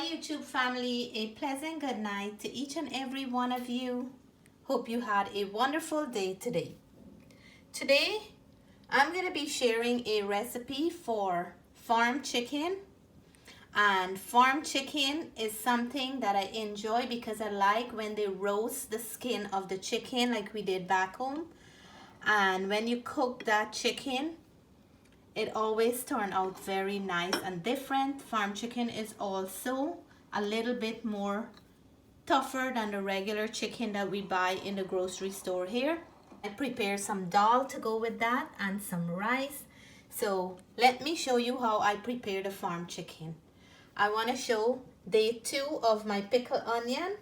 YouTube family, a pleasant good night to each and every one of you. Hope you had a wonderful day today. Today, I'm going to be sharing a recipe for farm chicken. And farm chicken is something that I enjoy because I like when they roast the skin of the chicken like we did back home. And when you cook that chicken, it always turns out very nice and different. Farm chicken is also a little bit more tougher than the regular chicken that we buy in the grocery store here. I prepared some dal to go with that and some rice. So let me show you how I prepare the farm chicken. I want to show day 2 of my pickled onion.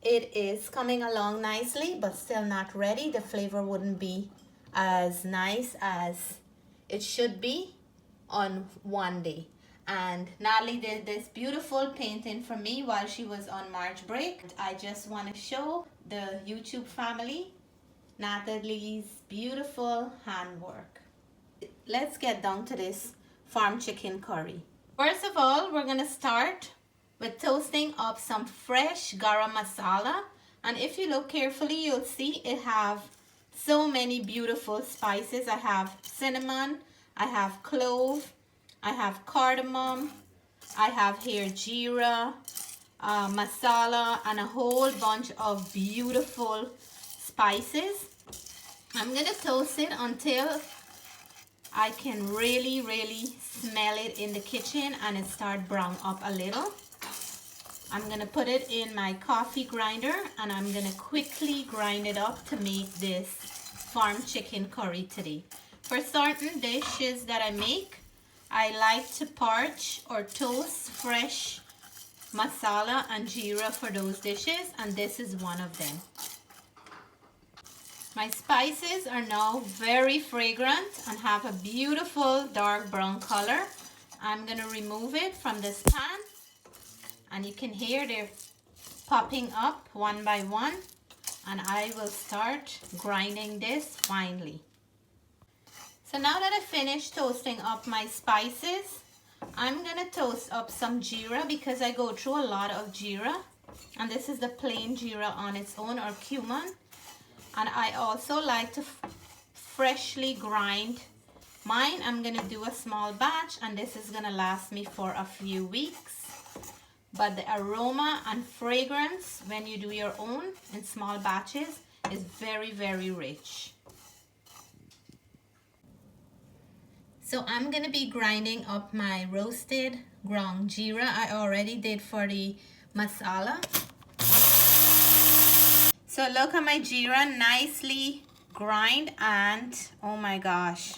It is coming along nicely but still not ready. The flavor wouldn't be as nice as it should be on one day. And Natalie did this beautiful painting for me while she was on March break. I just want to show the YouTube family Natalie's beautiful handwork. Let's get down to this farm chicken curry. First of all, we're gonna start with toasting up some fresh garam masala. And if you look carefully, you'll see it have so many beautiful spices. I have cinnamon, I have clove, I have cardamom, I have here geera, masala, and a whole bunch of beautiful spices. I'm gonna toast it until I can really smell it in the kitchen and it start brown up a little. I'm gonna put it in my coffee grinder and I'm gonna quickly grind it up to make this farm chicken curry today. For certain dishes that I make, I like to parch or toast fresh masala and jeera for those dishes, and this is one of them. My spices are now very fragrant and have a beautiful dark brown color. I'm gonna remove it from this pan. And you can hear they're popping up one by one. And I will start grinding this finely. So now that I finished toasting up my spices, I'm gonna toast up some jeera because I go through a lot of jeera. And this is the plain jeera on its own, or cumin. And I also like to freshly grind mine. I'm gonna do a small batch and this is gonna last me for a few weeks. But the aroma and fragrance when you do your own in small batches is very rich. So I'm gonna be grinding up my roasted ground jeera. I already did for the masala. So look at my jeera, nicely grind, and oh my gosh.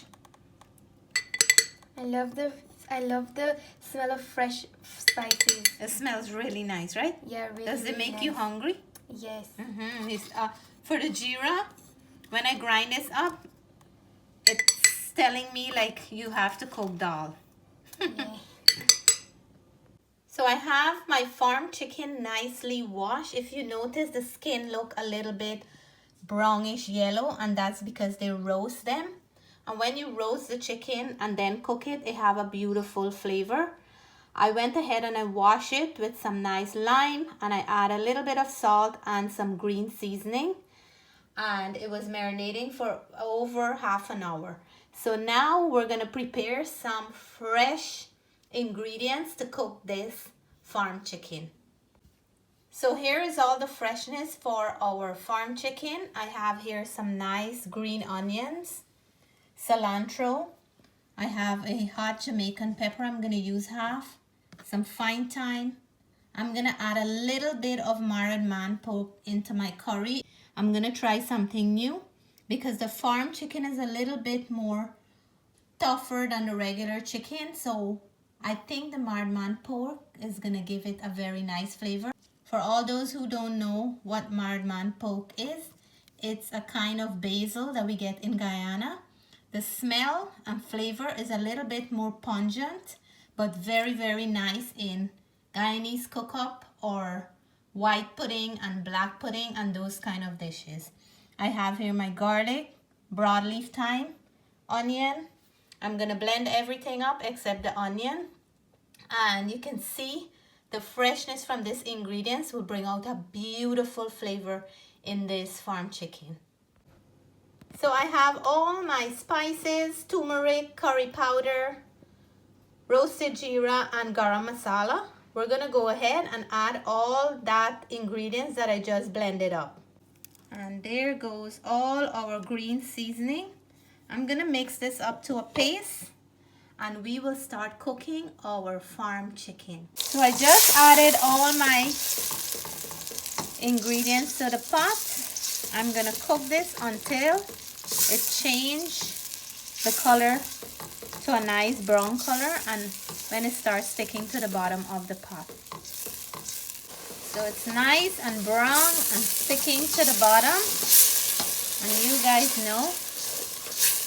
I love the smell of fresh spices. It smells really nice, right? Yeah, really. Does it make you hungry? Yes. For the jeera, when I grind this up, it's telling me like you have to cook dal. Yeah. So I have my farm chicken nicely washed. If you notice, the skin look a little bit brownish yellow, and that's because they roast them. And when you roast the chicken and then cook it, it have a beautiful flavor. I went ahead and I washed it with some nice lime, and I add a little bit of salt and some green seasoning. And it was marinating for over half an hour. So now we're gonna prepare some fresh ingredients to cook this farm chicken. So here is all the freshness for our farm chicken. I have here some nice green onions, cilantro. I have a hot Jamaican pepper. I'm gonna use half. Some fine thyme. I'm gonna add a little bit of marinade pork into my curry. I'm gonna try something new because the farm chicken is a little bit more tougher than the regular chicken. So I think the marinade pork is gonna give it a very nice flavor. For all those who don't know what marinade pork is, it's a kind of basil that we get in Guyana. The smell and flavor is a little bit more pungent, but very nice in Guyanese cook-up or white pudding and black pudding and those kind of dishes. I have here my garlic, broadleaf thyme, onion. I'm gonna blend everything up except the onion. And you can see the freshness from these ingredients will bring out a beautiful flavor in this farm chicken. So I have all my spices, turmeric, curry powder, roasted geera, and garam masala. We're gonna go ahead and add all that ingredients that I just blended up. And there goes all our green seasoning. I'm gonna mix this up to a paste and we will start cooking our farm chicken. So I just added all my ingredients to the pot. I'm gonna cook this until it changes the color to a nice brown color and when it starts sticking to the bottom of the pot. So it's nice and brown and sticking to the bottom. And you guys know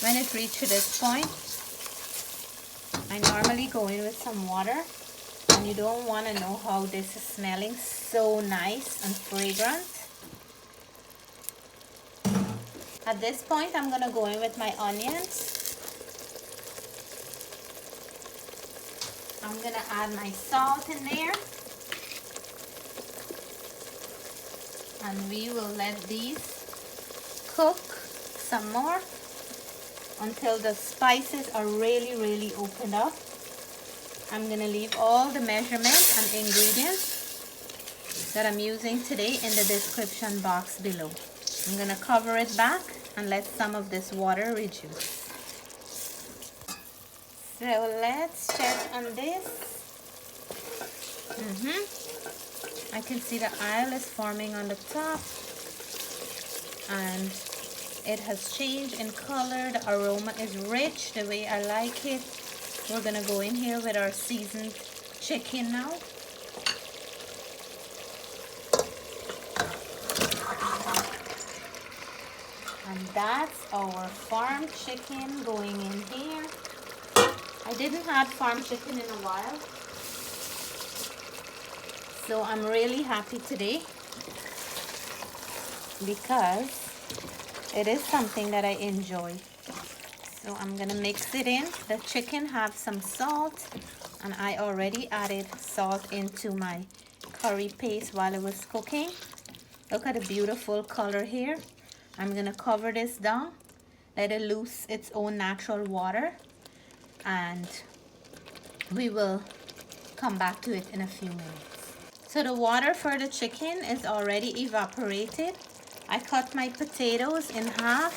when it reaches this point, I normally go in with some water, and you don't want to know how this is smelling so nice and fragrant. At this point, I'm going to go in with my onions. I'm going to add my salt in there. And we will let these cook some more until the spices are really opened up. I'm gonna leave all the measurements and ingredients that I'm using today in the description box below. I'm gonna cover it back and let some of this water reduce. So let's check on this. I can see the oil is forming on the top and it has changed in color. The aroma is rich the way I like it. We're gonna go in here with our seasoned chicken now. And that's our farm chicken going in here. I didn't have farm chicken in a while, so I'm really happy today because it is something that I enjoy. So I'm gonna mix it in. The chicken have some salt, and I already added salt into my curry paste while it was cooking. Look at the beautiful color here. I'm gonna cover this down, let it lose its own natural water, and we will come back to it in a few minutes. So the water for the chicken is already evaporated. I cut my potatoes in half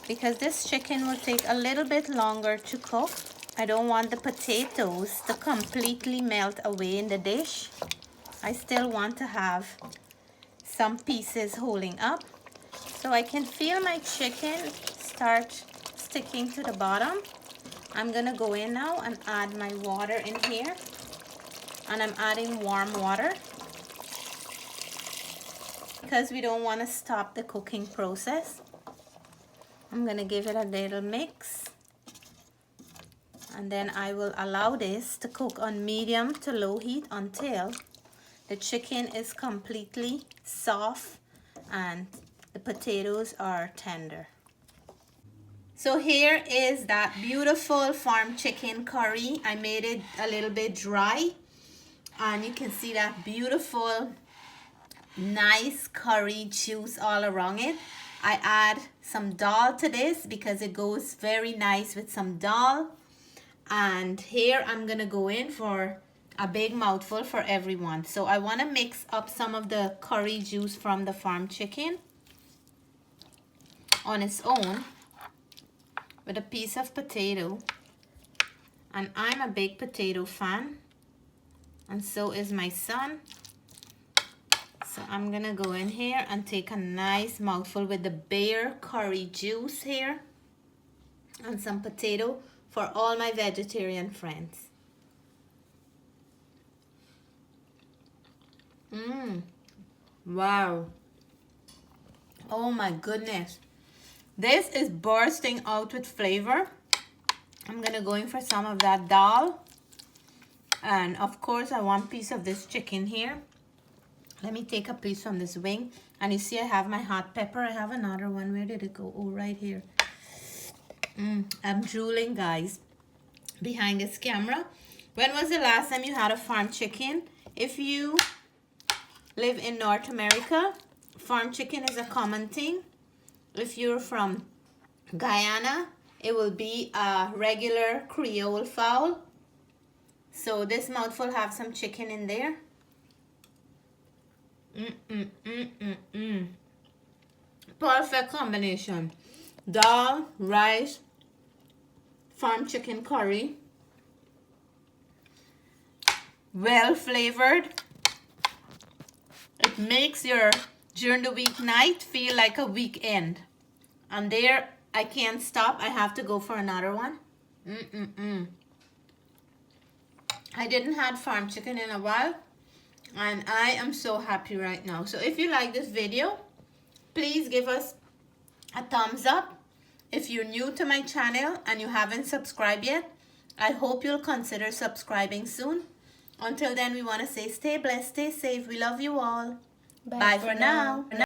because this chicken will take a little bit longer to cook. I don't want the potatoes to completely melt away in the dish. I still want to have some pieces holding up. So I can feel my chicken start sticking to the bottom. I'm gonna go in now and add my water in here. And I'm adding warm water because we don't want to stop the cooking process. I'm gonna give it a little mix. And then I will allow this to cook on medium to low heat until the chicken is completely soft and the potatoes are tender. So here is that beautiful farm chicken curry. I made it a little bit dry. And you can see that beautiful, nice curry juice all around it. I add some dal to this because it goes very nice with some dal. And here I'm gonna go in for a big mouthful for everyone. So I wanna mix up some of the curry juice from the farm chicken on its own with a piece of potato. And I'm a big potato fan. And so is my son. So I'm gonna go in here and take a nice mouthful with the bare curry juice here. And some potato for all my vegetarian friends. Wow. Oh my goodness. This is bursting out with flavor. I'm gonna go in for some of that dal. And of course, I want a piece of this chicken here. Let me take a piece from this wing. And you see I have my hot pepper. I have another one. Where did it go? Oh, right here. I'm drooling, guys, behind this camera. When was the last time you had a farm chicken? If you live in North America, farm chicken is a common thing. If you're from Guyana, it will be a regular Creole fowl. So this mouthful have some chicken in there. Perfect combination. Dal, rice, farm chicken curry. Well flavored. It makes your during the weeknight feel like a weekend. And there, I can't stop. I have to go for another one. I didn't have farm chicken in a while, and I am so happy right now. So if you like this video, please give us a thumbs up. If you're new to my channel and you haven't subscribed yet, I hope you'll consider subscribing soon. Until then, we want to say stay blessed, stay safe. We love you all. Bye for now.